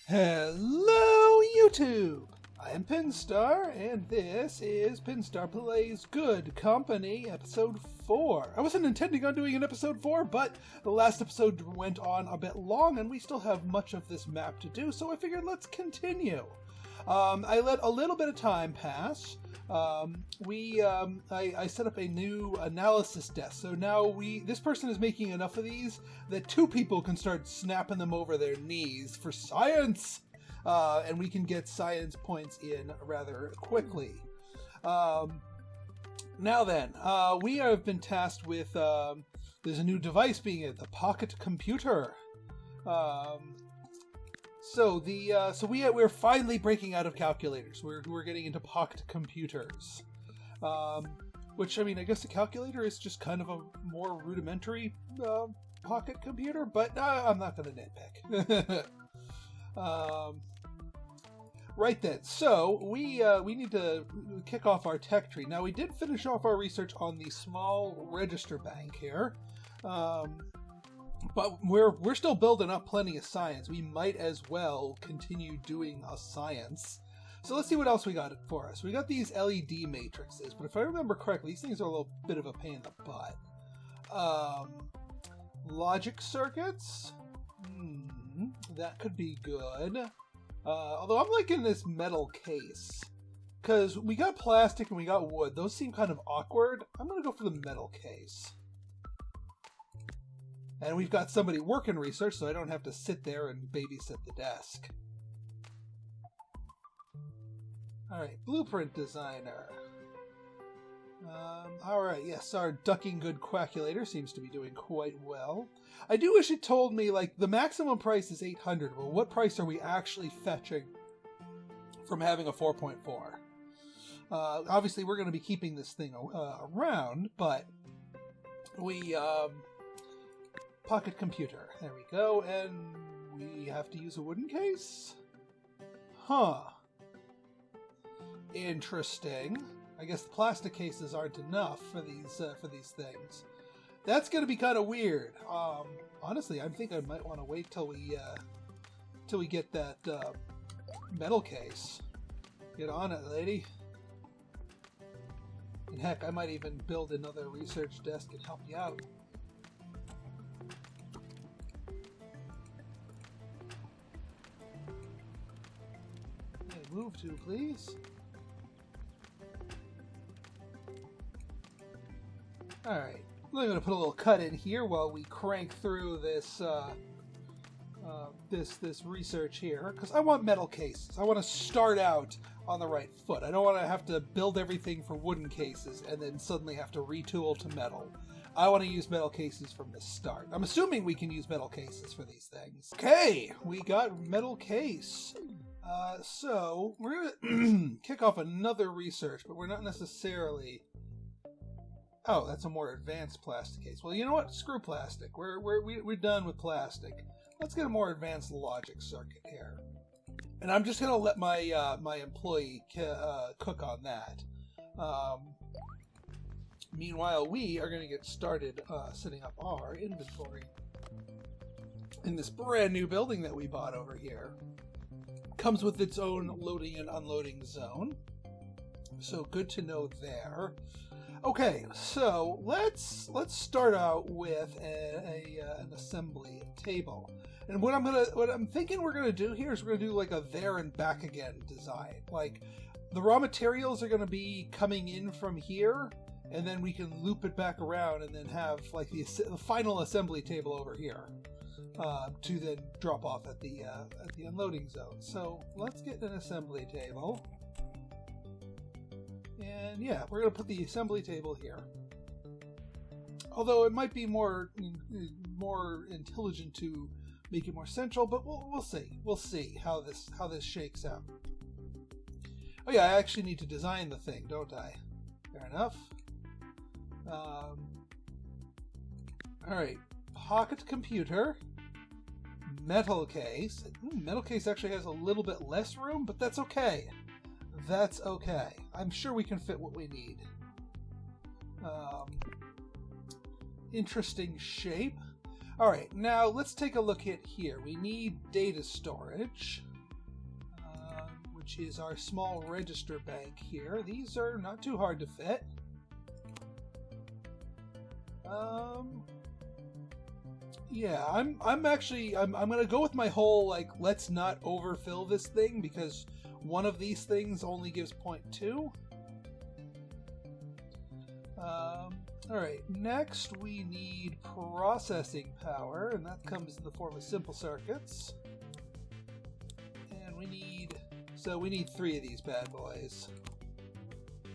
Hello, YouTube! I am Pinstar, and this is Pinstar Plays Good Company, Episode 4. I wasn't intending on doing an Episode 4, but the last episode went on a bit long, and we still have much of this map to do, so I figured let's continue. I let a little bit of time pass. I set up a new analysis desk, so now this person is making enough of these that two people can start snapping them over their knees for science, and we can get science points in rather quickly. Now then, we have been tasked with, there's a new device being added, the pocket computer. So we're finally breaking out of calculators. We're getting into pocket computers, which, I mean, I guess the calculator is just kind of a more rudimentary pocket computer, but I'm not going to nitpick. Right then, so we need to kick off our tech tree. Now, we did finish off our research on the small register bank here. But we're still building up plenty of science. We might as well continue doing a science. So let's see what else we got for us. We got these LED matrices, but if I remember correctly, these things are a little bit of a pain in the butt. Logic circuits? That could be good. Although I'm liking this metal case. Because we got plastic and we got wood. Those seem kind of awkward. I'm going to go for the metal case. And we've got somebody working research, so I don't have to sit there and babysit the desk. Alright, blueprint designer. Alright, yes, our ducking good quackulator seems to be doing quite well. I do wish it told me, like, the maximum price is 800. Well, what price are we actually fetching from having a 4.4? Obviously, we're going to be keeping this thing around, but we, pocket computer. There we go, and we have to use a wooden case? Huh. Interesting. I guess the plastic cases aren't enough for these things. That's going to be kind of weird. Honestly, I think I might want to wait till we get that metal case. Get on it, lady. And heck, I might even build another research desk and help you out. Hey, move to, please. Alright, I'm going to put a little cut in here while we crank through this this research here, because I want metal cases. I want to start out on the right foot. I don't want to have to build everything for wooden cases and then suddenly have to retool to metal. I want to use metal cases from the start. I'm assuming we can use metal cases for these things. Okay, we got metal case. So we're going to kick off another research, but we're not necessarily... Oh, that's a more advanced plastic case. Well, you know what? Screw plastic. We're done with plastic. Let's get a more advanced logic circuit here. And I'm just going to let my my employee cook on that. Meanwhile, we are going to get started setting up our inventory in this brand new building that we bought over here. Comes with its own loading and unloading zone. So good to know there. Okay, so let's start out with an assembly table. And what I'm thinking we're gonna do here is we're gonna do like a there and back again design. Like the raw materials are gonna be coming in from here, and then we can loop it back around and then have like the final assembly table over here to then drop off at the unloading zone. So let's get an assembly table. And yeah, we're going to put the assembly table here. Although it might be more intelligent to make it more central, but we'll see. We'll see how this shakes out. Oh yeah, I actually need to design the thing, don't I? Fair enough. All right, pocket computer, metal case. Metal case actually has a little bit less room, but that's okay. That's okay. I'm sure we can fit what we need. Interesting shape. Alright, now let's take a look at here. We need data storage. which is our small register bank here. These are not too hard to fit. Yeah, I'm gonna go with my whole, like, let's not overfill this thing, because one of these things only gives 0.2. Alright, next we need processing power, and that comes in the form of simple circuits. And we need 3 of these bad boys.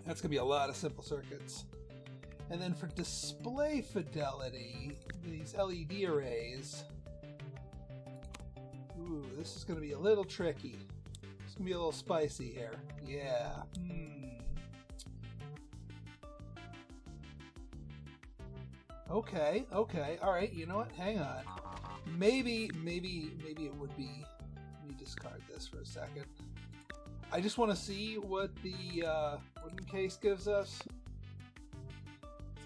That's gonna be a lot of simple circuits. And then for display fidelity, these LED arrays. Ooh, this is going to be a little tricky. It's going to be a little spicy here. Yeah. Okay. All right. You know what? Hang on. Maybe it would be. Let me discard this for a second. I just want to see what the wooden case gives us.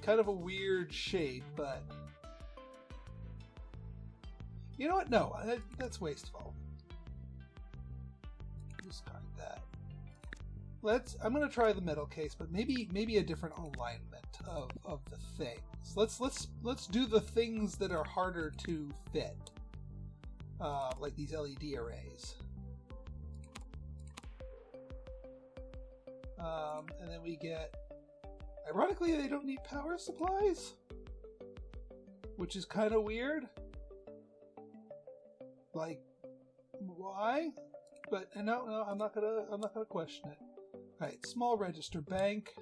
Kind of a weird shape, but you know what? No, that's wasteful. Discard that. I'm gonna try the metal case, but maybe a different alignment of the things. Let's do the things that are harder to fit, like these LED arrays. And then we get. Ironically, they don't need power supplies, which is kind of weird. Like, why? But no, I'm not gonna question it. All right, small register bank.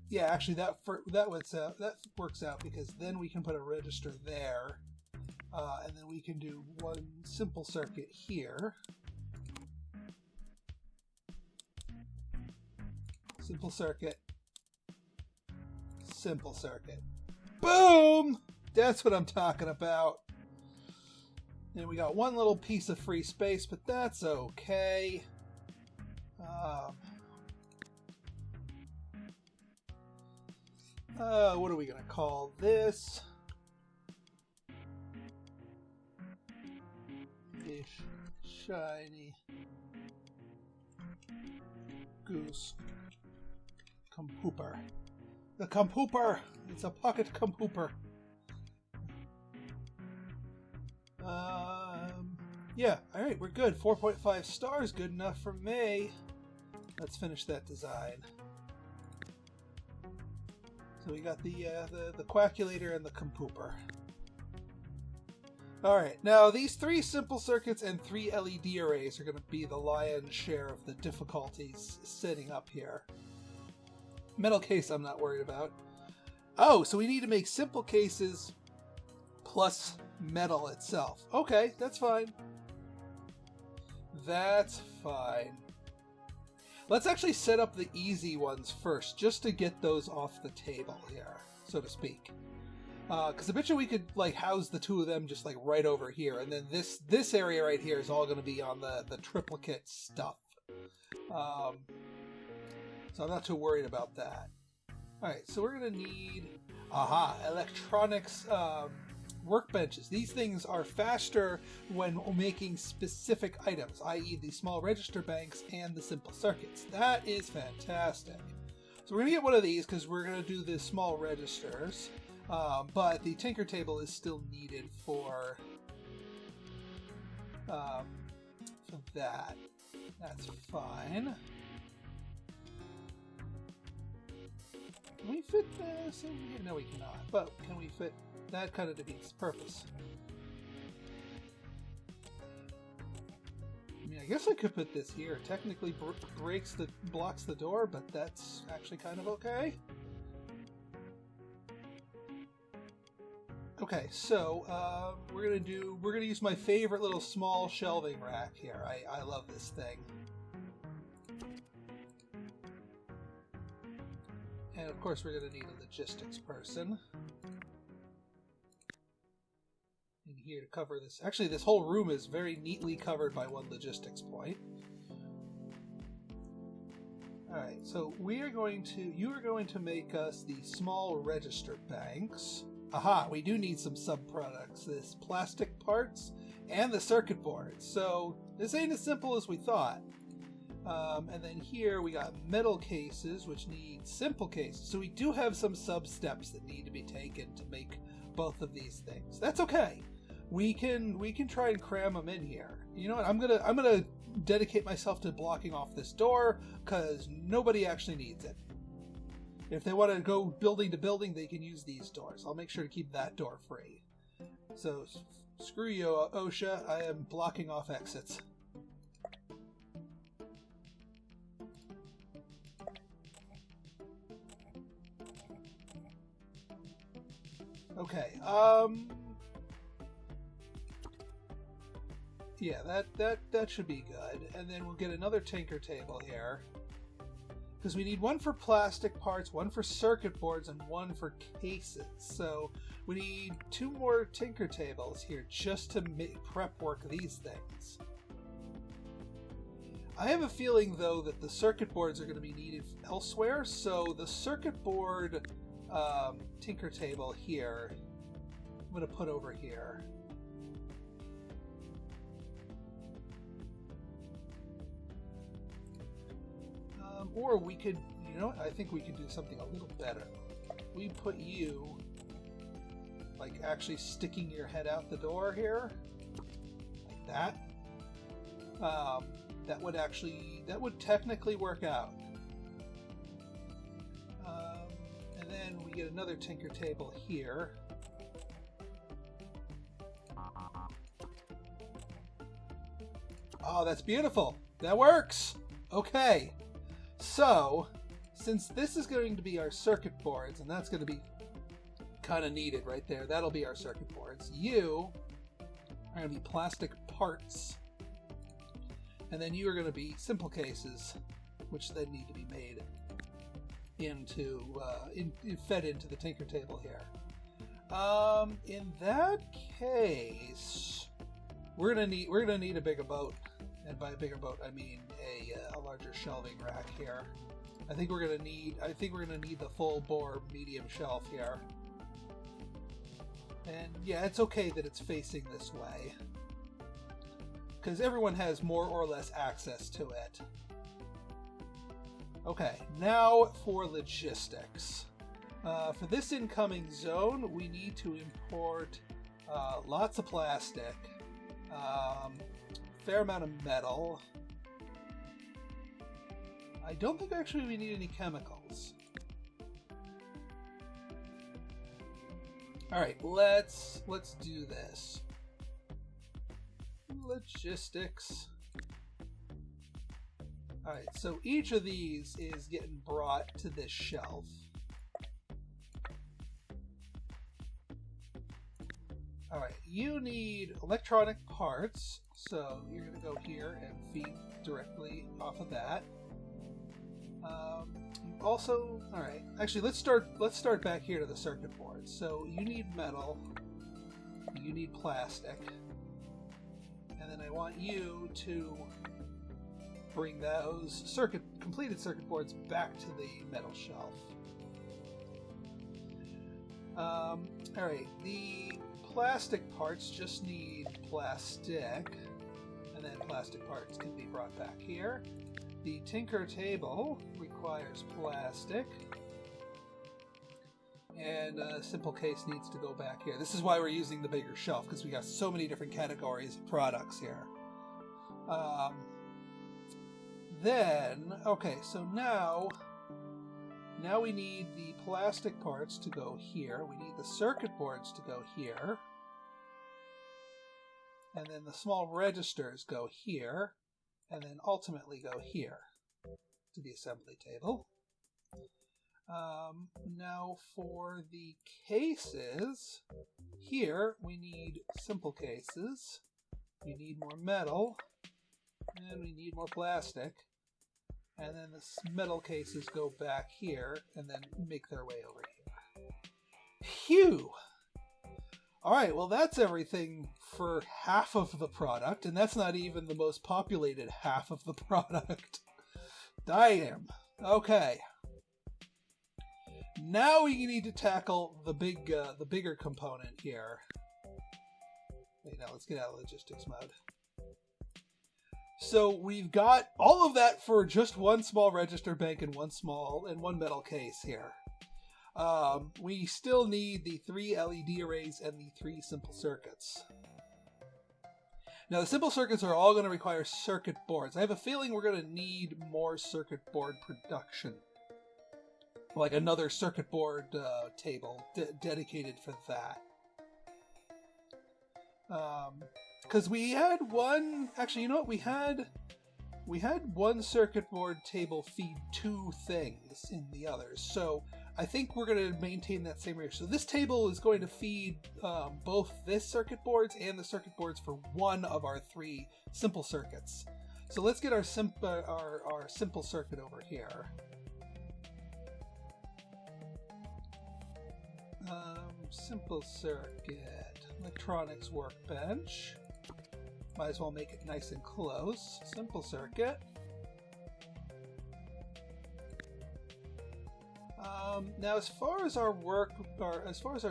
Yeah, actually, that works out because then we can put a register there. And then we can do one simple circuit here. Simple circuit. Simple circuit. Boom! That's what I'm talking about. And we got one little piece of free space, but that's okay. What are we going to call this? Shiny goose compooper. The compooper! It's a pocket compooper. Yeah, alright, we're good. 4.5 stars, good enough for me. Let's finish that design. So we got the quackulator and the compooper. Alright, now these 3 simple circuits and 3 LED arrays are going to be the lion's share of the difficulties setting up here. Metal case I'm not worried about. Oh, so we need to make simple cases plus metal itself. Okay, that's fine. That's fine. Let's actually set up the easy ones first, just to get those off the table here, so to speak. Because I bet you we could like house the 2 of them just like right over here, and then this area right here is all going to be on the triplicate stuff. So I'm not too worried about that. All right, so we're going to need electronics workbenches. These things are faster when making specific items, i.e. the small register banks and the simple circuits. That is fantastic. So we're going to get one of these because we're going to do the small registers. But the tinker table is still needed for that. That's fine. Can we fit this in here? No, we cannot. But can we fit? That kind of defeats the purpose. I mean, I guess I could put this here. Technically blocks the door, but that's actually kind of okay. Okay, so we're gonna use my favorite little small shelving rack here. I love this thing. And of course we're gonna need a logistics person in here to cover this. Actually, this whole room is very neatly covered by one logistics point. Alright, so you are going to make us the small register banks. Aha, we do need some sub-products. This plastic parts and the circuit boards. So this ain't as simple as we thought. And then here we got metal cases, which need simple cases. So we do have some sub-steps that need to be taken to make both of these things. That's okay. We can try and cram them in here. You know what? I'm gonna dedicate myself to blocking off this door because nobody actually needs it. If they want to go building to building, they can use these doors. I'll make sure to keep that door free. So screw you, OSHA. I am blocking off exits. Okay. Yeah, that should be good. And then we'll get another tinker table here. Because we need one for plastic parts, one for circuit boards, and one for cases. So we need 2 more tinker tables here just to prep work these things. I have a feeling, though, that the circuit boards are going to be needed elsewhere. So the circuit board tinker table here, I'm going to put over here. Or we could, you know what, I think we could do something a little better. We put you, like, actually sticking your head out the door here, like that. That would technically work out. And then we get another tinker table here. Oh, that's beautiful. That works. Okay. So, since this is going to be our circuit boards, and that's going to be kind of needed right there, that'll be our circuit boards. You are going to be plastic parts, and then you are going to be simple cases, which then need to be made into, fed into the tinker table here. In that case, we're gonna need a bigger boat. And by a bigger boat, I mean a larger shelving rack here. I think we're gonna need the full bore medium shelf here. And yeah, it's okay that it's facing this way, because everyone has more or less access to it. Okay, now for logistics. For this incoming zone, we need to import lots of plastic. Fair amount of metal. I don't think actually we need any chemicals. Alright, let's do this. Logistics. Alright, so each of these is getting brought to this shelf. Alright, you need electronic parts, so you're going to go here and feed directly off of that. Also, alright, actually let's start back here to the circuit board. So you need metal, you need plastic, and then I want you to bring those completed circuit boards back to the metal shelf. Alright, the plastic parts just need plastic, and then plastic parts can be brought back here. The tinker table requires plastic, and a simple case needs to go back here. This is why we're using the bigger shelf, because we got so many different categories of products here. Okay, so now we need the plastic parts to go here. We need the circuit boards to go here. And then the small registers go here. And then ultimately go here to the assembly table. Now for the cases, here we need simple cases. We need more metal. And we need more plastic. And then the metal cases go back here and then make their way over here. Phew! Alright, well that's everything for half of the product, and that's not even the most populated half of the product. Damn! Okay. Now we need to tackle the bigger component here. Wait, now let's get out of logistics mode. So we've got all of that for just one small register bank and one metal case here. We still need the 3 LED arrays and the 3 simple circuits. Now the simple circuits are all going to require circuit boards. I have a feeling we're going to need more circuit board production. Like another circuit board table dedicated for that. Because we had one... Actually, you know what? We had one circuit board table feed 2 things in the others. So I think we're going to maintain that same ratio. So this table is going to feed both this circuit boards and the circuit boards for one of our 3 simple circuits. So let's get our simple circuit over here. Simple circuit, electronics workbench. Might as well make it nice and close. Simple circuit. Now, as far as our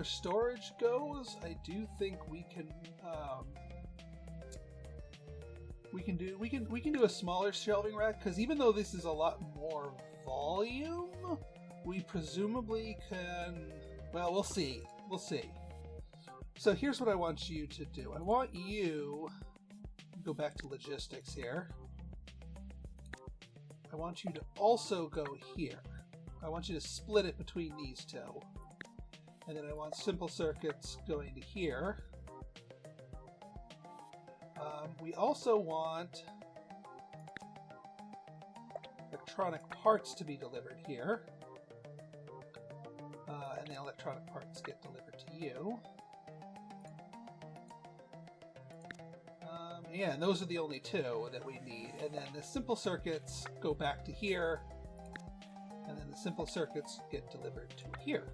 storage goes, I do think we can do a smaller shelving rack, because even though this is a lot more volume, we presumably can. Well, we'll see. We'll see. So here's what I want you to do. I want you to go back to logistics here. I want you to also go here. I want you to split it between these 2. And then I want simple circuits going to here. We also want electronic parts to be delivered here. And the electronic parts get delivered to you. Yeah, and those are the only 2 that we need. And then the simple circuits go back to here. And then the simple circuits get delivered to here.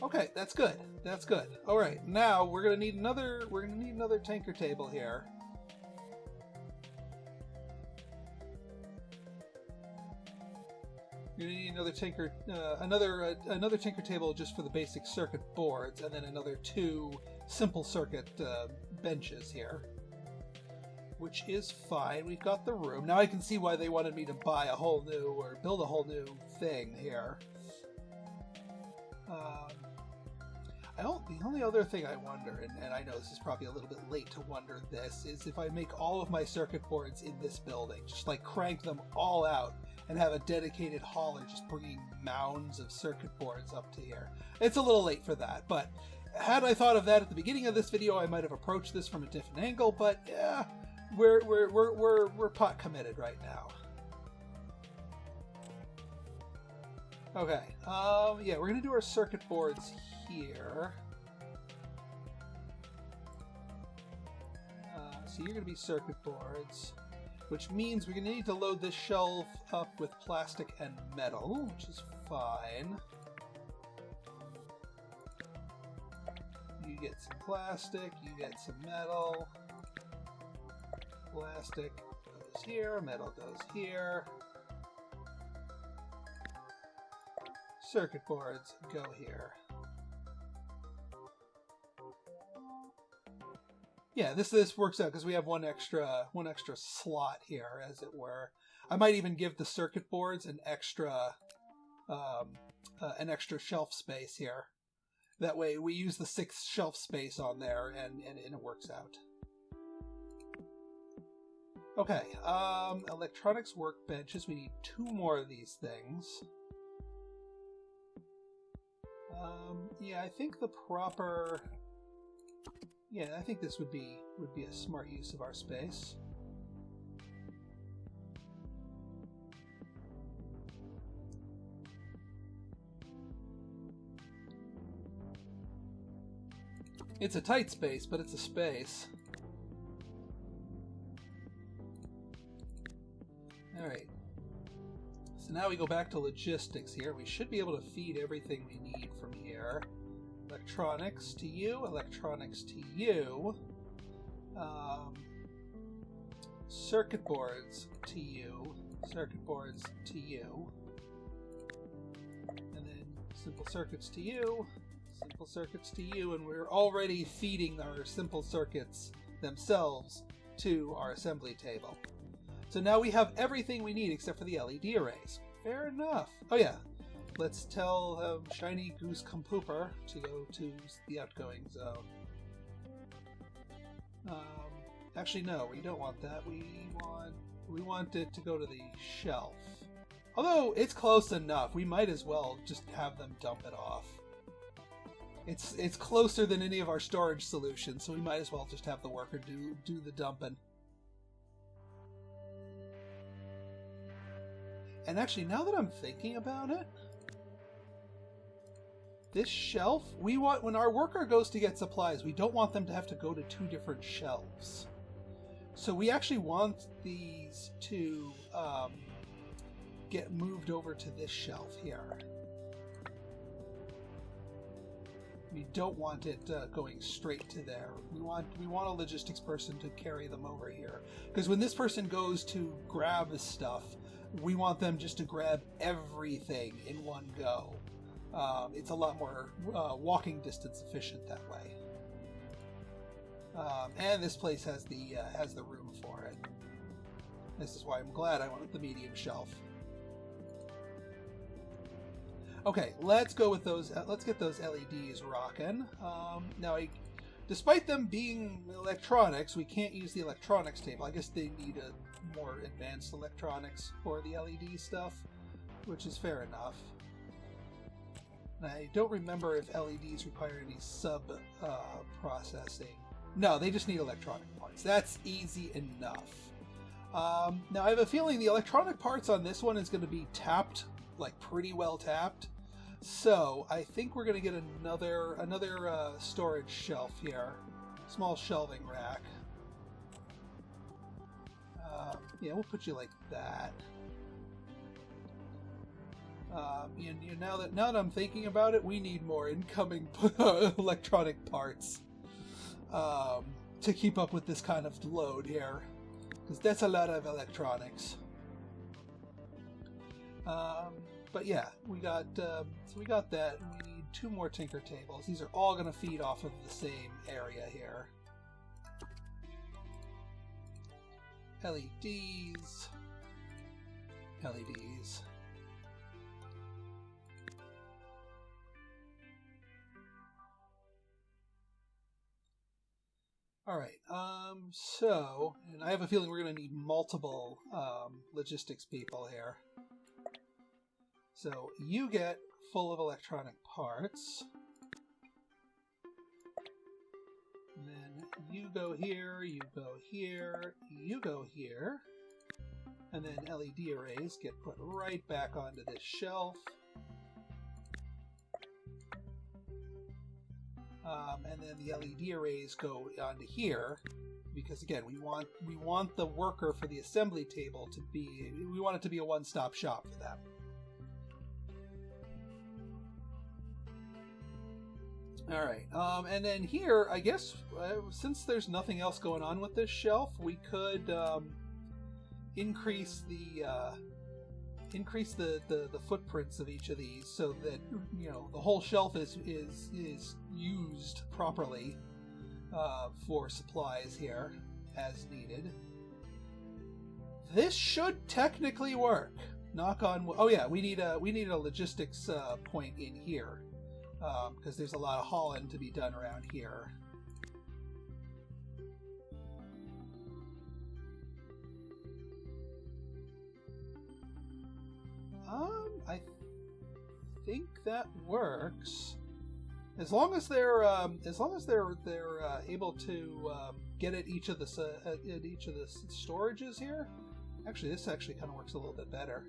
Okay, that's good. That's good. All right, now we're gonna need another tanker table here. You're gonna need another tanker, another tanker table just for the basic circuit boards, and then another 2 simple circuit benches here, which is fine. We've got the room. Now I can see why they wanted me to buy a whole new, or build a whole new thing here. The only other thing I wonder, and I know this is probably a little bit late to wonder this, is if I make all of my circuit boards in this building, just like crank them all out and have a dedicated hauler just bringing mounds of circuit boards up to here. It's a little late for that, but had I thought of that at the beginning of this video, I might have approached this from a different angle, but yeah, we're pot committed right now. Okay, yeah, we're gonna do our circuit boards here. So you're gonna be circuit boards, which means we're gonna need to load this shelf up with plastic and metal, which is fine. You get some plastic, you get some metal. Plastic goes here, metal goes here. Circuit boards go here. Yeah, this works out because we have one extra slot here, as it were. I might even give the circuit boards an extra shelf space here. That way we use the 6th shelf space on there, and it works out. Okay, electronics workbenches. We need 2 more of these things. Yeah, I think the proper... Yeah, I think this would be a smart use of our space. It's a tight space, but it's a space. Alright. So now we go back to logistics here. We should be able to feed everything we need from here. Electronics to you, electronics to you. Circuit boards to you. circuit boards to you. And then simple circuits to you, simple circuits to you, and we're already feeding our simple circuits themselves to our assembly table. So now we have everything we need except for the LED arrays. Fair enough. Oh yeah, let's tell Shiny Goose Compooper to go to the outgoing zone. Actually, no, we don't want that. We want it to go to the shelf. Although it's close enough, we might as well just have them dump it off. It's closer than any of our storage solutions, so we might as well just have the worker do the dumping. And actually, now that I'm thinking about it, this shelf, we want, when our worker goes to get supplies, we don't want them to have to go to 2 different shelves. So we actually want these to get moved over to this shelf here. We don't want it going straight to there. We want a logistics person to carry them over here. Because when this person goes to grab the stuff, we want them just to grab everything in one go. It's a lot more walking distance efficient that way. And this place has the room for it. This is why I'm glad I wanted the medium shelf. Okay, let's go with those. Let's get those LEDs rocking. Now, despite them being electronics, we can't use the electronics table. I guess they need a more advanced electronics for the LED stuff, which is fair enough. And I don't remember if LEDs require any sub-processing. No, they just need electronic parts. That's easy enough. Now, I have a feeling the electronic parts on this one is going to be tapped, like pretty well tapped. So I think we're going to get another storage shelf here. Small shelving rack. Yeah, we'll put you like that. Now that I'm thinking about it, we need more incoming electronic parts to keep up with this kind of load here, because that's a lot of electronics. But yeah, we got so we got that. And we need 2 more tinker tables. These are all going to feed off of the same area here. LEDs. LEDs. Alright, so, and I have a feeling we're going to need multiple logistics people here. So, you get full of electronic parts. And then you go here, you go here, you go here. And then LED arrays get put right back onto this shelf. And then the LED arrays go onto here, because again, we want the worker for the assembly table to be, we want it to be a one-stop shop for them. All right, and then here, I guess, since there's nothing else going on with this shelf, we could increase the footprints of each of these, so that the whole shelf is used properly for supplies here as needed. This should technically work. Knock on wood. Oh yeah, we need a logistics point in here because there's a lot of hauling to be done around here. I think that works. As long as they're able to get at each of the storages here. Actually, this actually kind of works a little bit better.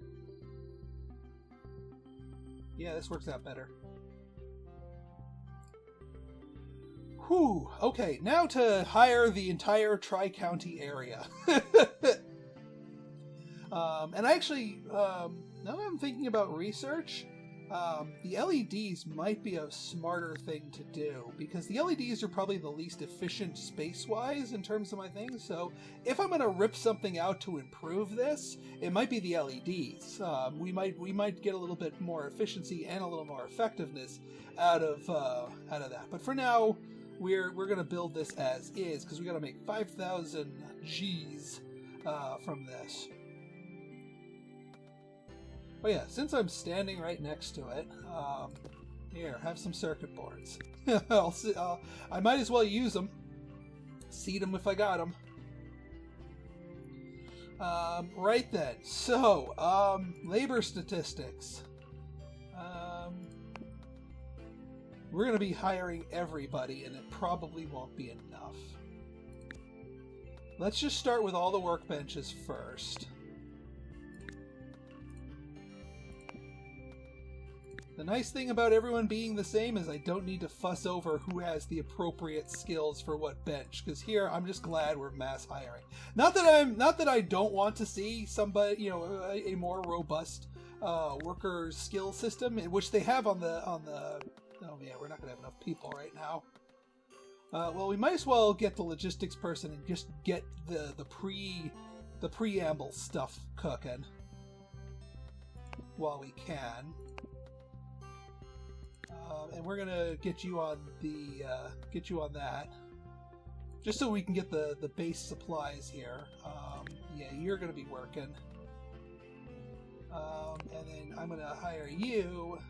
Yeah, this works out better. Whew. Okay, now to hire the entire Tri-County area. And I actually, now that I'm thinking about research, The LEDs might be a smarter thing to do, because the LEDs are probably the least efficient space-wise in terms of my things, so if I'm going to rip something out to improve this, it might be the LEDs. We might get a little bit more efficiency and a little more effectiveness out of that. But for now, we're going to build this as is, because we got to make 5,000 G's from this. Oh yeah, since I'm standing right next to it, here, have some circuit boards. I might as well use them. Seed them if I got them. Right then, so, labor statistics. We're going to be hiring everybody, and it probably won't be enough. Let's just start with all the workbenches first. The nice thing about everyone being the same is I don't need to fuss over who has the appropriate skills for what bench, because here I'm just glad we're mass hiring. Not that I don't want to see somebody, a more robust worker skill system, which they have on the. Oh yeah, we're not gonna have enough people right now. Well, we might as well get the logistics person and just get the preamble stuff cooking while we can. And we're gonna get you on that, just so we can get the base supplies here. Yeah, you're gonna be working, and then I'm gonna hire you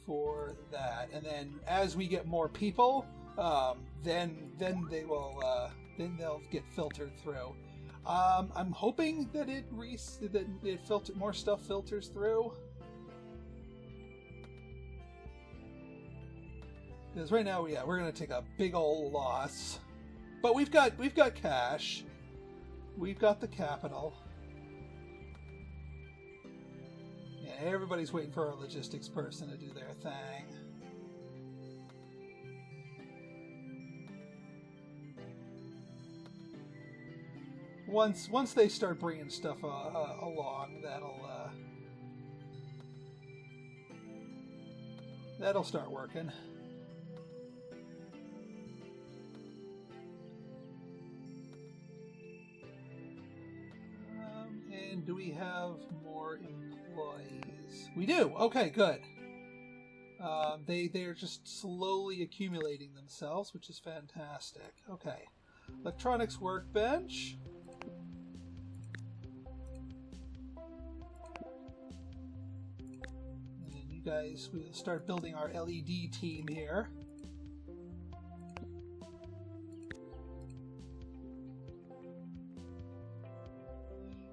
for that. And then as we get more people, then they'll get filtered through. I'm hoping that more stuff filters through. Because right now, yeah, we're gonna take a big old loss, but we've got cash, we've got the capital. Yeah, everybody's waiting for our logistics person to do their thing. Once they start bringing stuff along, that'll start working. And do we have more employees? We do! Okay, good. They're just slowly accumulating themselves, which is fantastic. Okay. Electronics workbench. And you guys, we'll start building our LED team here.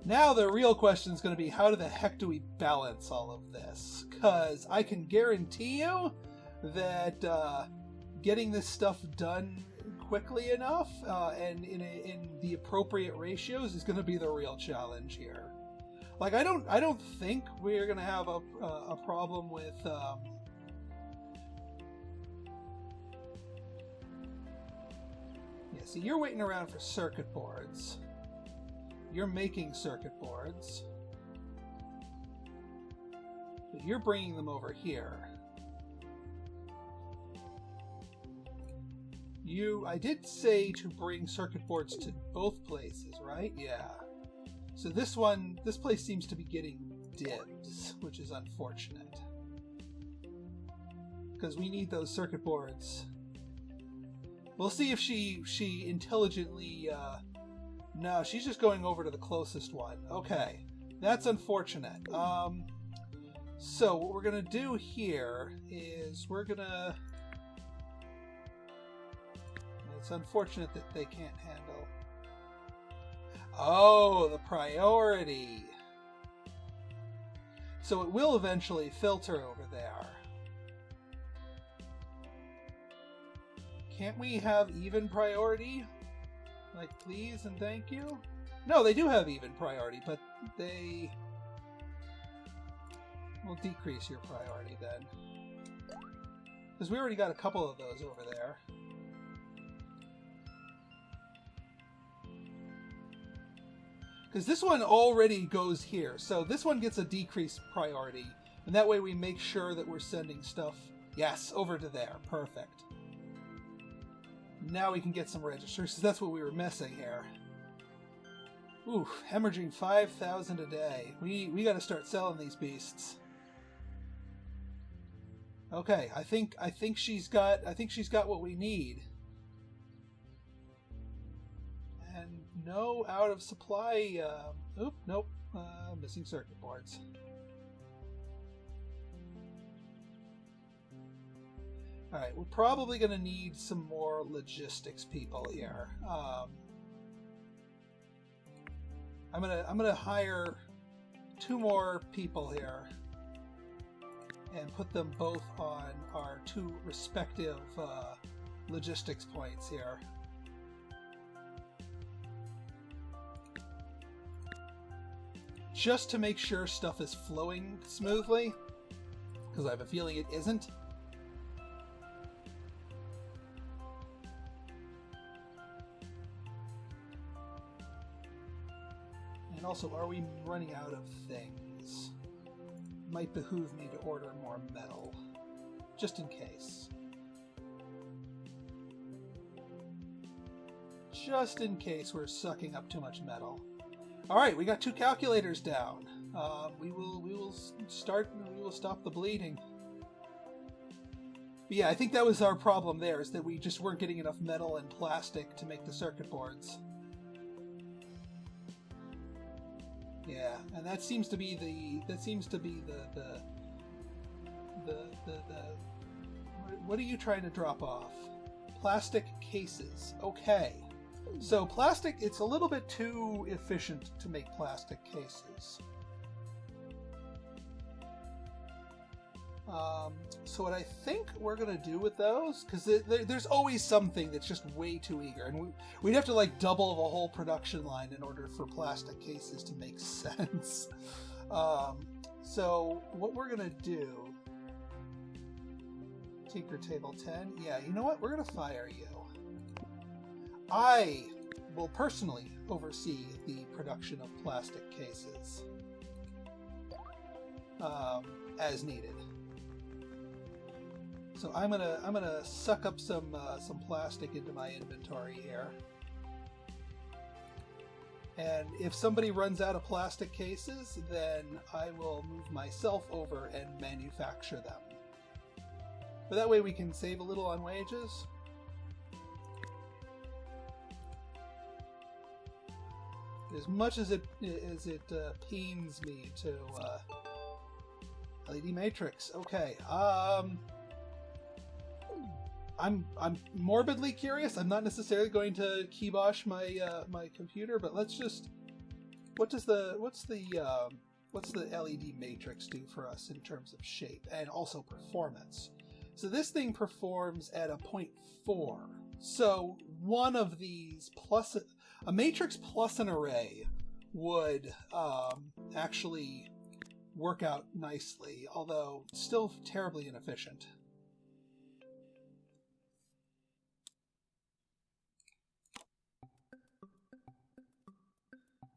Now the real question is going to be, how the heck do we balance all of this? Because I can guarantee you that getting this stuff done quickly enough and in the appropriate ratios is going to be the real challenge here. Like, I don't think we're going to have a problem with yeah, see, you're waiting around for circuit boards. You're making circuit boards, but you're bringing them over here. I did say to bring circuit boards to both places, right? Yeah. So this place seems to be getting dibs, which is unfortunate, because we need those circuit boards. We'll see if she intelligently. No, she's just going over to the closest one. Okay, that's unfortunate. So what we're gonna do here is we're gonna. It's unfortunate that they can't handle. Oh, the priority. So it will eventually filter over there. Can't we have even priority? Like, please and thank you? No, they do have even priority, but they will decrease your priority then. Because we already got a couple of those over there. Because this one already goes here, so this one gets a decreased priority And that way we make sure that we're sending stuff, yes, over to there. Perfect. Now we can get some registers, because that's what we were missing here. Ooh, hemorrhaging 5,000 a day. We got to start selling these beasts. Okay, I think she's got what we need. And no out of supply. Nope. Missing circuit boards. All right, we're probably going to need some more logistics people here. I'm gonna hire 2 more people here and put them both on our 2 respective logistics points here. Just to make sure stuff is flowing smoothly, because I have a feeling it isn't. And also, are we running out of things? Might behoove me to order more metal, just in case. Just in case we're sucking up too much metal. All right, we got 2 calculators down. We will stop the bleeding. But yeah, I think that was our problem there, is that we just weren't getting enough metal and plastic to make the circuit boards. Yeah, and that seems to be the what are you trying to drop off? Plastic cases. Okay. So plastic, it's a little bit too efficient to make plastic cases. So what I think we're going to do with those, because there's always something that's just way too eager, and we'd have to like double the whole production line in order for plastic cases to make sense. So what we're going to do, Tinker Table 10, yeah, you know what? We're going to fire you. I will personally oversee the production of plastic cases as needed. So I'm gonna suck up some plastic into my inventory here, and if somebody runs out of plastic cases, then I will move myself over and manufacture them. But that way we can save a little on wages. As much as it pains me to LED matrix. Okay. I'm morbidly curious. I'm not necessarily going to kibosh my my computer, but let's just. What's the LED matrix do for us in terms of shape and also performance? So this thing performs at a 0.4. So one of these plus a matrix plus an array would actually work out nicely, although still terribly inefficient.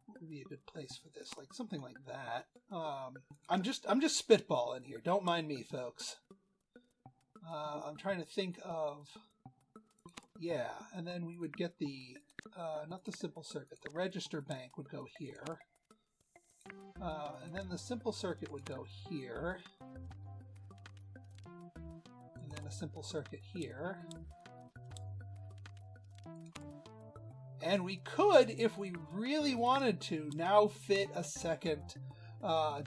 What would be a good place for this? Like something like that. I'm just spitballing here. Don't mind me, folks. I'm trying to think of, yeah, and then we would get the not the simple circuit. The register bank would go here, and then the simple circuit would go here, and then a simple circuit here. And we could, if we really wanted to, now fit a second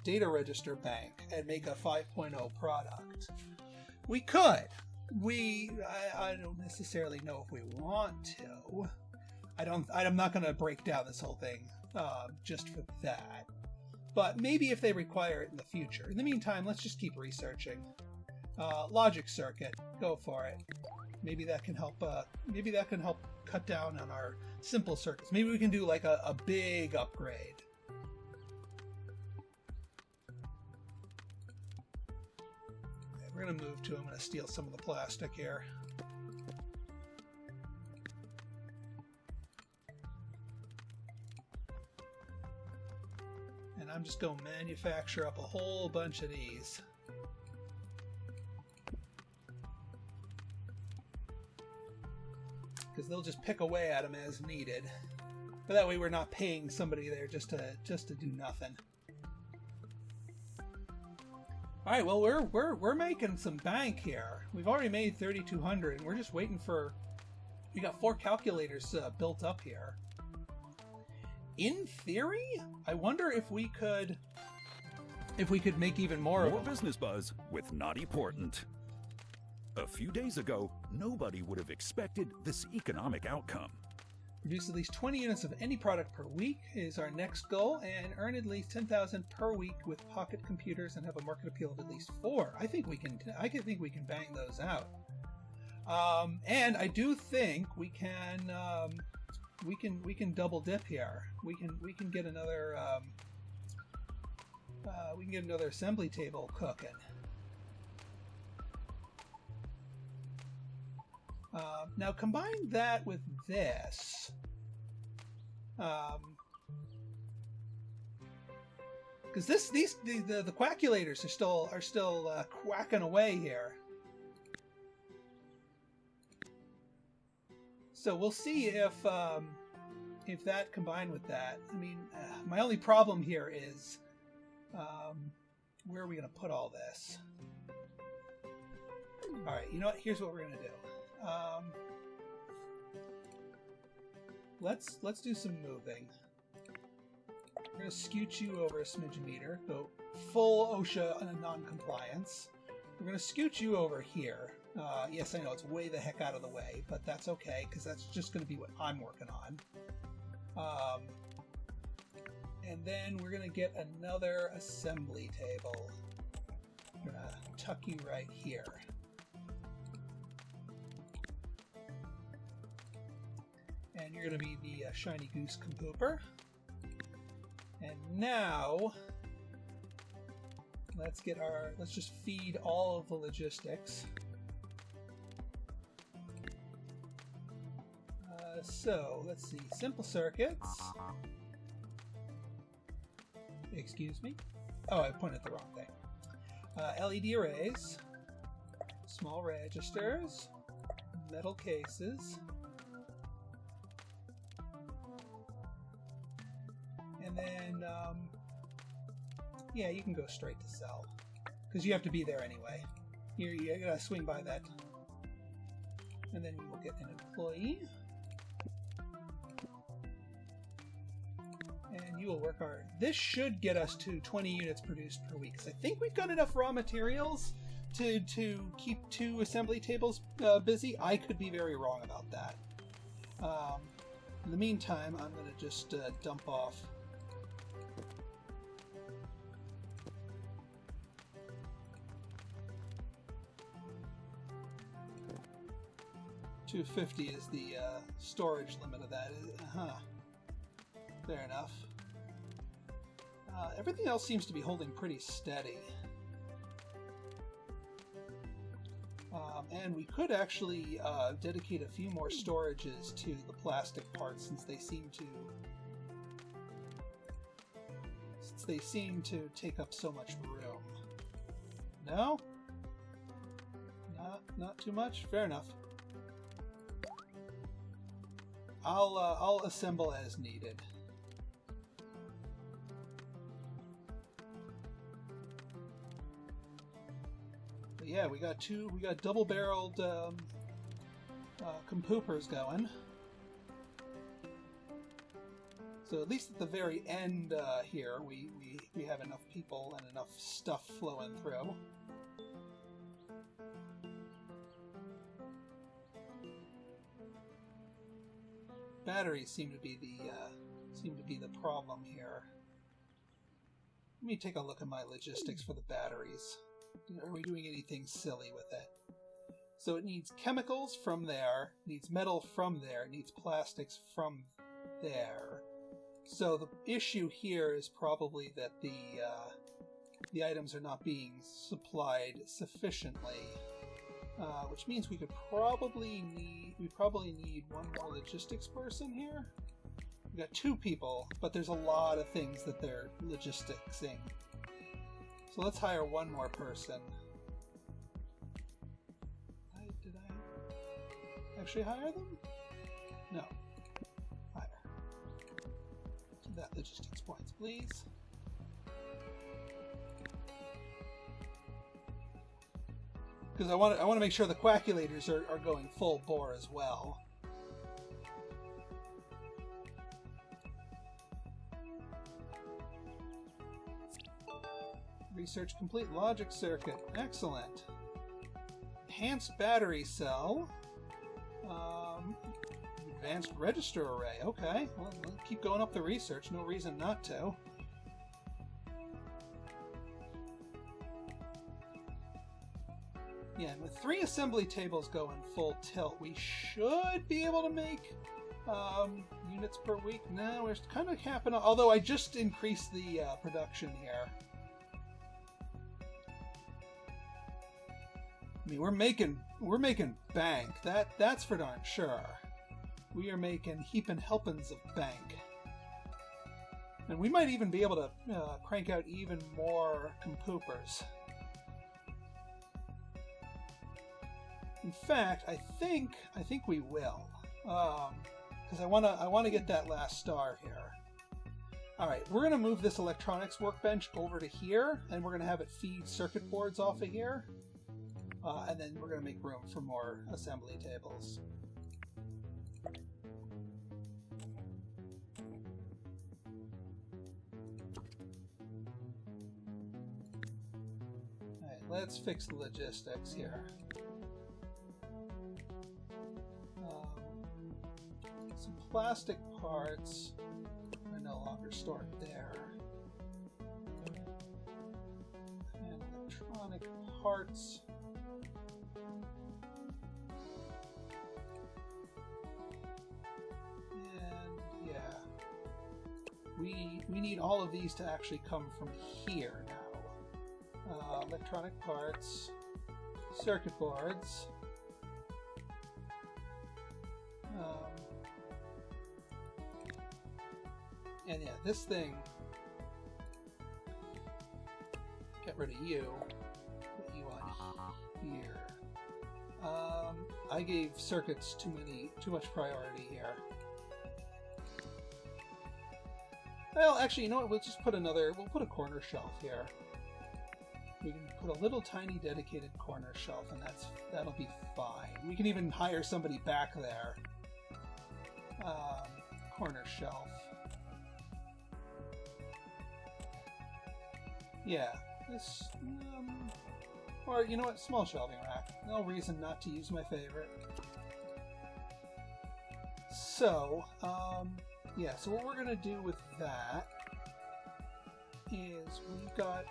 data register bank and make a 5.0 product. We could. I don't necessarily know if we want to. I'm not going to break down this whole thing just for that. But maybe if they require it in the future. In the meantime, let's just keep researching. Logic circuit, go for it. Maybe that can help. Maybe that can help cut down on our simple circuits. Maybe we can do like a big upgrade. Okay, we're gonna move to. I'm gonna steal some of the plastic here. And I'm just go manufacture up a whole bunch of these. Because they'll just pick away at them as needed. But that way we're not paying somebody there just to do nothing. All right, well we're making some bank here. We've already made 3,200, and we're just waiting for. We got 4 calculators built up here. In theory, I wonder if we could make even more of them. Business buzz with Not Important. A few days ago, nobody would have expected this economic outcome. Produce at least 20 units of any product per week is our next goal, and earn at least 10,000 per week with pocket computers and have a market appeal of at least 4. I think we can bang those out. And I do think we can double dip here. We can get another assembly table cooking. Now combine that with this. Because the quackulators are still quacking away here. So we'll see if that combined with that. I mean, my only problem here is where are we going to put all this? All right, you know what? Here's what we're going to do. Let's do some moving. We're going to scoot you over a smidgen meter. Go full OSHA non-compliance. We're going to scoot you over here. Yes, I know it's way the heck out of the way, but that's okay because that's just going to be what I'm working on. And then we're going to get another assembly table. I'm going to tuck you right here. And you're going to be the shiny goose compooper. And now, let's just feed all of the logistics. So, let's see, simple circuits. Excuse me. Oh, I pointed at the wrong thing. LED arrays, small registers, metal cases, and then, yeah, you can go straight to sell, because you have to be there anyway. You gotta swing by that. And then you will get an employee. And you will work hard. This should get us to 20 units produced per week. Because I think we've got enough raw materials to keep 2 assembly tables busy. I could be very wrong about that. In the meantime, I'm going to just dump off. $250 is the storage limit of that. Fair enough. Everything else seems to be holding pretty steady. And we could actually dedicate a few more storages to the plastic parts since they seem to take up so much room. No? Not too much? Fair enough. I'll assemble as needed. But yeah, we got double-barreled compoopers going. So at least at the very end here, we have enough people and enough stuff flowing through. Batteries seem to be the problem here. Let me take a look at my logistics for the batteries. Are we doing anything silly with it? So it needs chemicals from there, needs metal from there, needs plastics from there. So the issue here is probably that the items are not being supplied sufficiently. Which means we probably need one more logistics person here. We got 2 people, but there's a lot of things that they're logisticsing. So let's hire 1 more person. Did I actually hire them? No. Hire. Do that logistics points, please. Because I want to make sure the quackulators are going full bore as well. Research complete. Logic circuit. Excellent. Enhanced battery cell. Advanced register array. Okay. Well, we'll keep going up the research. No reason not to. Yeah, and with 3 assembly tables going full tilt, we should be able to make units per week. No, we're kind of capping. Although I just increased the production here. I mean, we're making bank. That's for darn sure. We are making heaping helpings of bank, and we might even be able to crank out even more compoopers. In fact, I think we will, because I wanna get that last star here. All right, we're gonna move this electronics workbench over to here, and we're gonna have it feed circuit boards off of here. And then we're going to make room for more assembly tables. Alright, let's fix the logistics here. Some plastic parts are no longer stored there. And electronic parts. We need all of these to actually come from here now. Electronic parts, circuit boards, and yeah, this thing, get rid of you, put you on here. I gave circuits too much priority here. Well, actually, you know what? We'll just put we'll put a corner shelf here. We can put a little tiny dedicated corner shelf, and that'll be fine. We can even hire somebody back there. Corner shelf. Yeah, this, or you know what? Small shelving rack. No reason not to use my favorite. So, yeah, so what we're going to do with that is we've got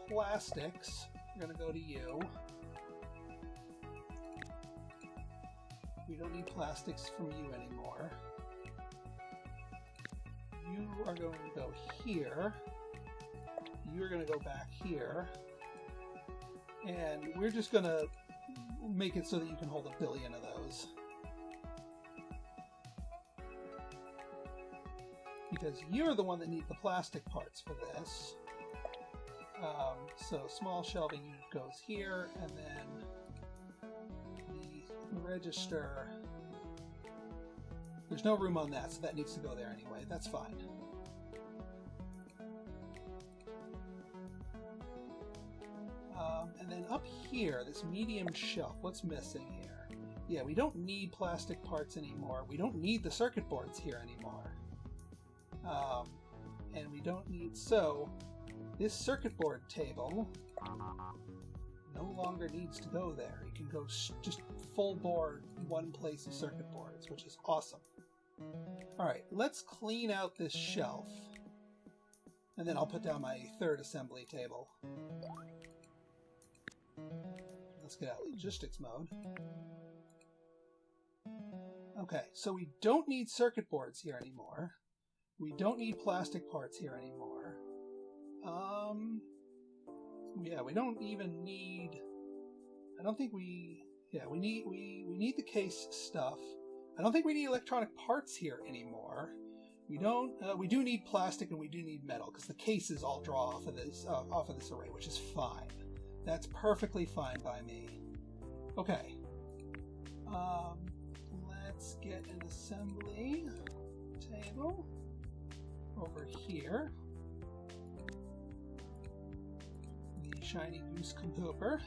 plastics. We're going to go to you. We don't need plastics from you anymore. You are going to go here. You're going to go back here. And we're just going to make it so that you can hold 1 billion of those. Because you're the one that needs the plastic parts for this. So small shelving unit goes here, and then the register. There's no room on that, so that needs to go there anyway. That's fine. And then up here, this medium shelf, what's missing here? Yeah, we don't need plastic parts anymore. We don't need the circuit boards here anymore. And we don't need, so this circuit board table no longer needs to go there. You can go just full board one place of circuit boards, which is awesome. Alright, let's clean out this shelf, and then I'll put down my 3rd assembly table. Let's get out of logistics mode. Okay, so we don't need circuit boards here anymore. We don't need plastic parts here anymore. Yeah, we don't even need. I don't think we. Yeah, we need the case stuff. I don't think we need electronic parts here anymore. We don't. We do need plastic and we do need metal because the cases all draw off of this array, which is fine. That's perfectly fine by me. Okay. Let's get an assembly table over here. The shiny goose composer.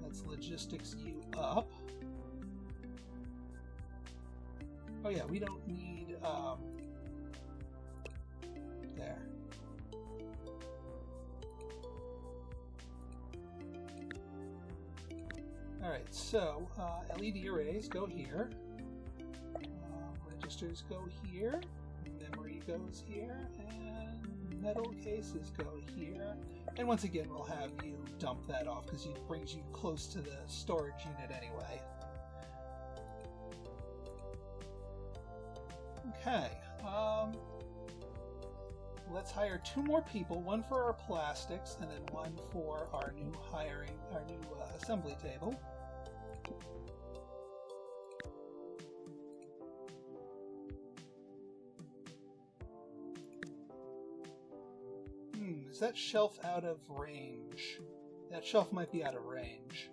Let's logistics you up. Oh yeah, we don't need, there. Alright, so, LED arrays go here. Registers go here. Memory goes here. And metal cases go here. And once again, we'll have you dump that off because it brings you close to the storage unit anyway. Okay, let's hire 2 more people, one for our plastics and then one for our new assembly table. Is that shelf out of range? That shelf might be out of range.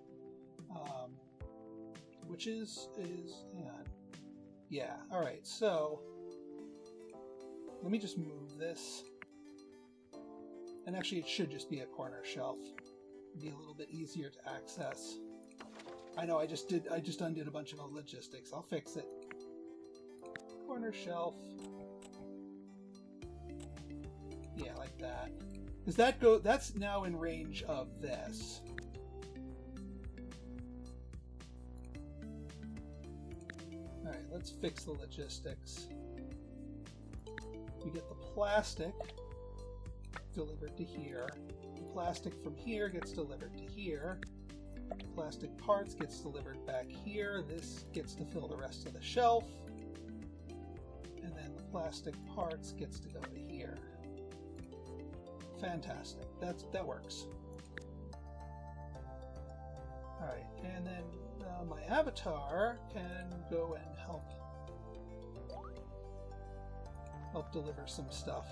Which is hang on. Yeah, alright, so let me just move this. And actually it should just be a corner shelf. It'd be a little bit easier to access. I know I just undid a bunch of logistics. I'll fix it. Corner shelf. Yeah, like that. Because that's now in range of this. Alright, let's fix the logistics. We get the plastic delivered to here. The plastic from here gets delivered to here. Plastic parts gets delivered back here. This gets to fill the rest of the shelf. And then the plastic parts gets to go to here. Fantastic. That works. Alright, and then my avatar can go and help deliver some stuff.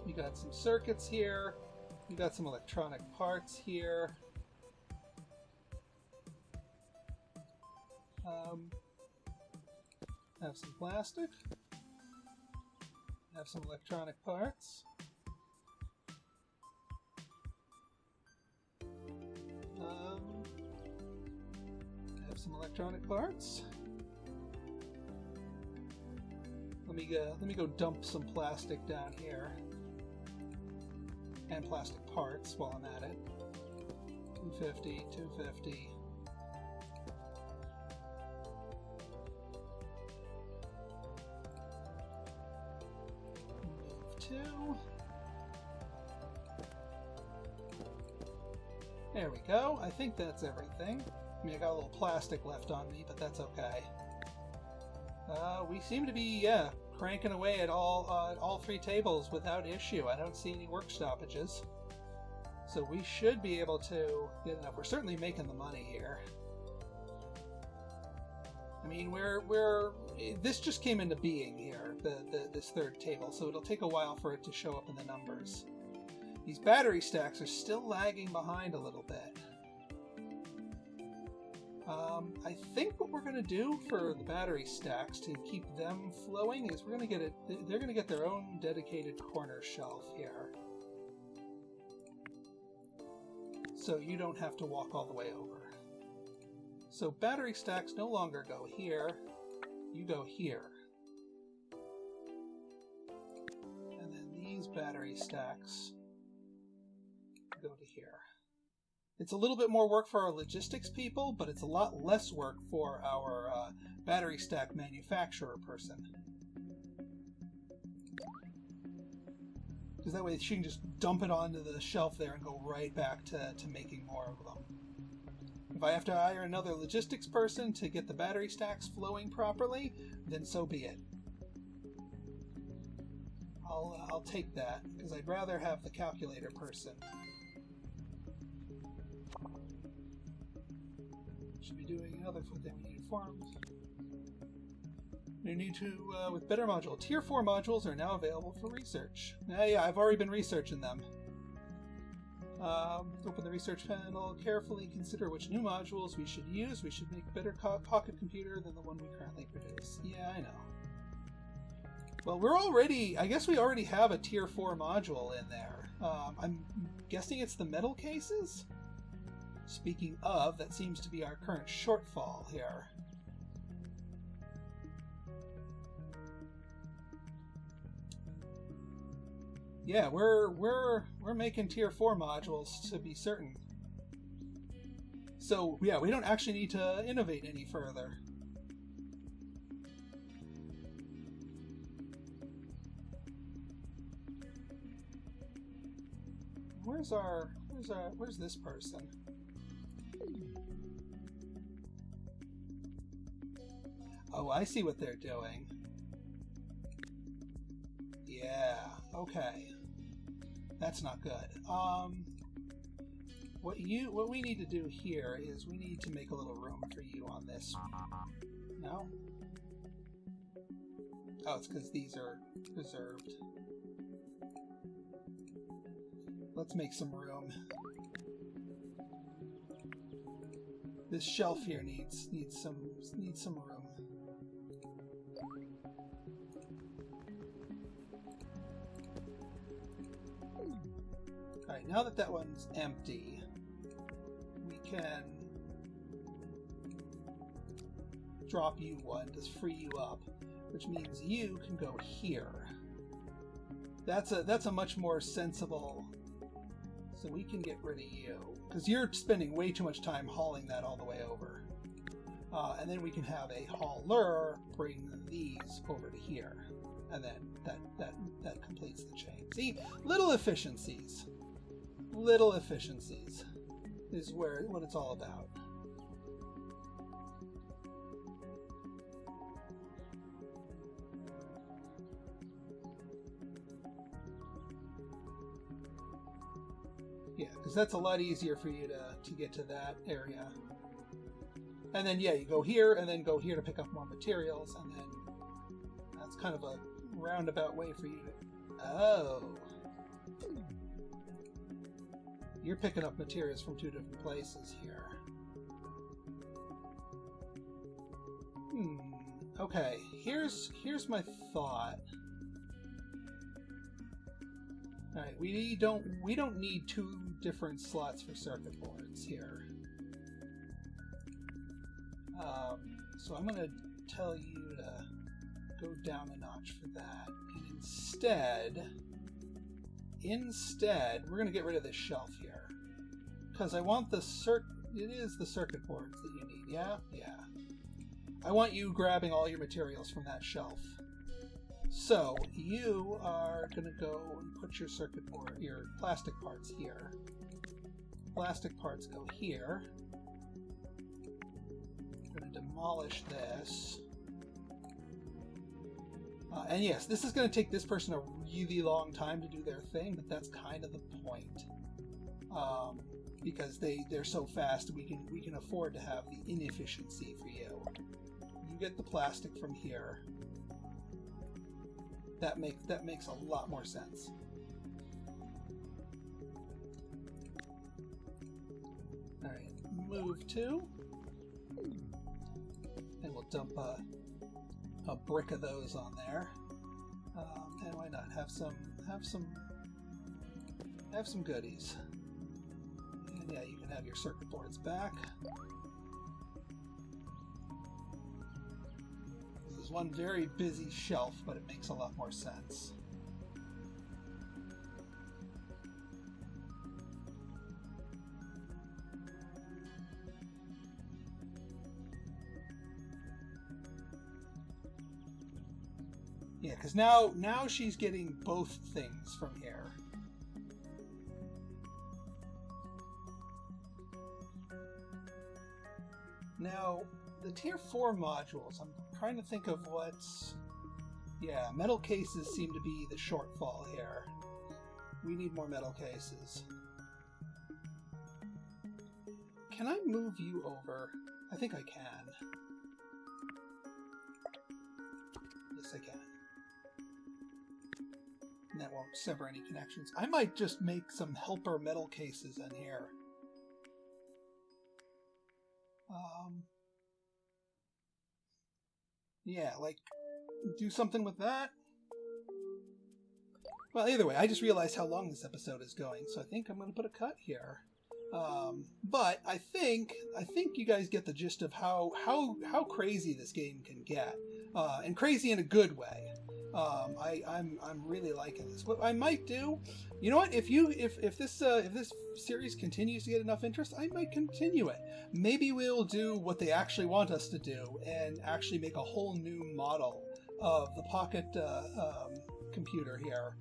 You got some circuits here. You got some electronic parts here. Have some plastic. Have some electronic parts. Have some electronic parts. Let me go dump some plastic down here. And plastic parts while I'm at it. 250, 250. Move 2. There we go. I think that's everything. I mean, I got a little plastic left on me, but that's okay. We seem to be, yeah, cranking away at all 3 tables without issue. I don't see any work stoppages. So we should be able to get enough. We're certainly making the money here. I mean, this just came into being here, this 3rd table, so it'll take a while for it to show up in the numbers. These battery stacks are still lagging behind a little bit. I think what we're going to do for the battery stacks to keep them flowing is they're going to get their own dedicated corner shelf here. So you don't have to walk all the way over. So battery stacks no longer go here, you go here. And then these battery stacks go to here. It's a little bit more work for our logistics people, but it's a lot less work for our battery stack manufacturer person. Because that way she can just dump it onto the shelf there and go right back to making more of them. If I have to hire another logistics person to get the battery stacks flowing properly, then so be it. I'll take that, because I'd rather have the calculator person Should be doing another thing. We need forms. We need to, with better module. Tier 4 modules are now available for research. Yeah, I've already been researching them. Open the research panel. Carefully consider which new modules we should use. We should make a better pocket computer than the one we currently produce. Yeah, I know. Well, we're already... I guess we already have a Tier 4 module in there. I'm guessing it's the metal cases? Speaking of, that seems to be our current shortfall here. Yeah, we're making Tier 4 modules to be certain. So, yeah, we don't actually need to innovate any further. Where's this person? Oh, I see what they're doing. Yeah, okay. That's not good. What we need to do here is we need to make a little room for you on this. No? Oh, it's because these are reserved. Let's make some room. This shelf here needs some room. Alright, now that that one's empty, we can drop you one to free you up, which means you can go here. That's a much more sensible. So we can get rid of you because you're spending way too much time hauling that all the way over, and then we can have a hauler bring these over to here, and then that completes the chain. See, little efficiencies is what it's all about. Yeah, because that's a lot easier for you to get to that area. And then, yeah, you go here, and then go here to pick up more materials, and then that's kind of a roundabout way for you to... Oh. You're picking up materials from two different places here. Okay, here's my thought. Alright, we don't need two different slots for circuit boards here. So I'm going to tell you to go down a notch for that. And instead, we're going to get rid of this shelf here. Because I want the it is the circuit boards that you need, yeah? Yeah. I want you grabbing all your materials from that shelf. So, you are going to go and put your circuit board, your plastic parts here. Plastic parts go here. I'm going to demolish this. And yes, this is going to take this person a really long time to do their thing, but that's kind of the point. Because they're so fast, we can afford to have the inefficiency for you. You get the plastic from here. That makes a lot more sense. Alright, move to. And we'll dump a brick of those on there. And why not have some goodies. And yeah, you can have your circuit boards back. This is one very busy shelf, but it makes a lot more sense. Yeah, because now she's getting both things from here. Now, the Tier 4 modules, I'm trying to think of what's... Yeah, metal cases seem to be the shortfall here. We need more metal cases. Can I move you over? I think I can. Yes, I can. And that won't sever any connections. I might just make some helper metal cases in here. Yeah, like, do something with that. Well, either way, I just realized how long this episode is going, so I think I'm going to put a cut here. But I think you guys get the gist of how crazy this game can get, and crazy in a good way. I'm really liking this. What I might do, you know what? If this series continues to get enough interest, I might continue it. Maybe we'll do what they actually want us to do and actually make a whole new model of the pocket computer here.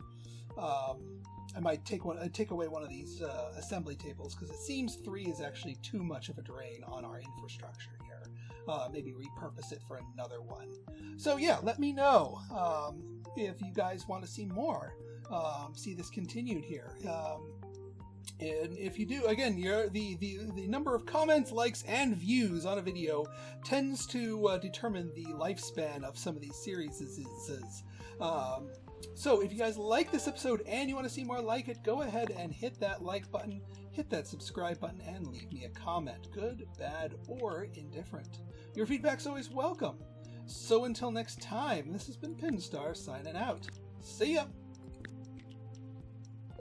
I might take away one of these assembly tables because it seems 3 is actually too much of a drain on our infrastructure here. Maybe repurpose it for another one. So yeah, let me know if you guys want to see more. See this continued here. And if you do, again, the number of comments, likes, and views on a video tends to determine the lifespan of some of these series. So if you guys like this episode and you want to see more like it, go ahead and hit that like button, hit that subscribe button, and leave me a comment, good, bad, or indifferent. Your feedback's always welcome. So until next time, this has been Pinstar signing out. See ya!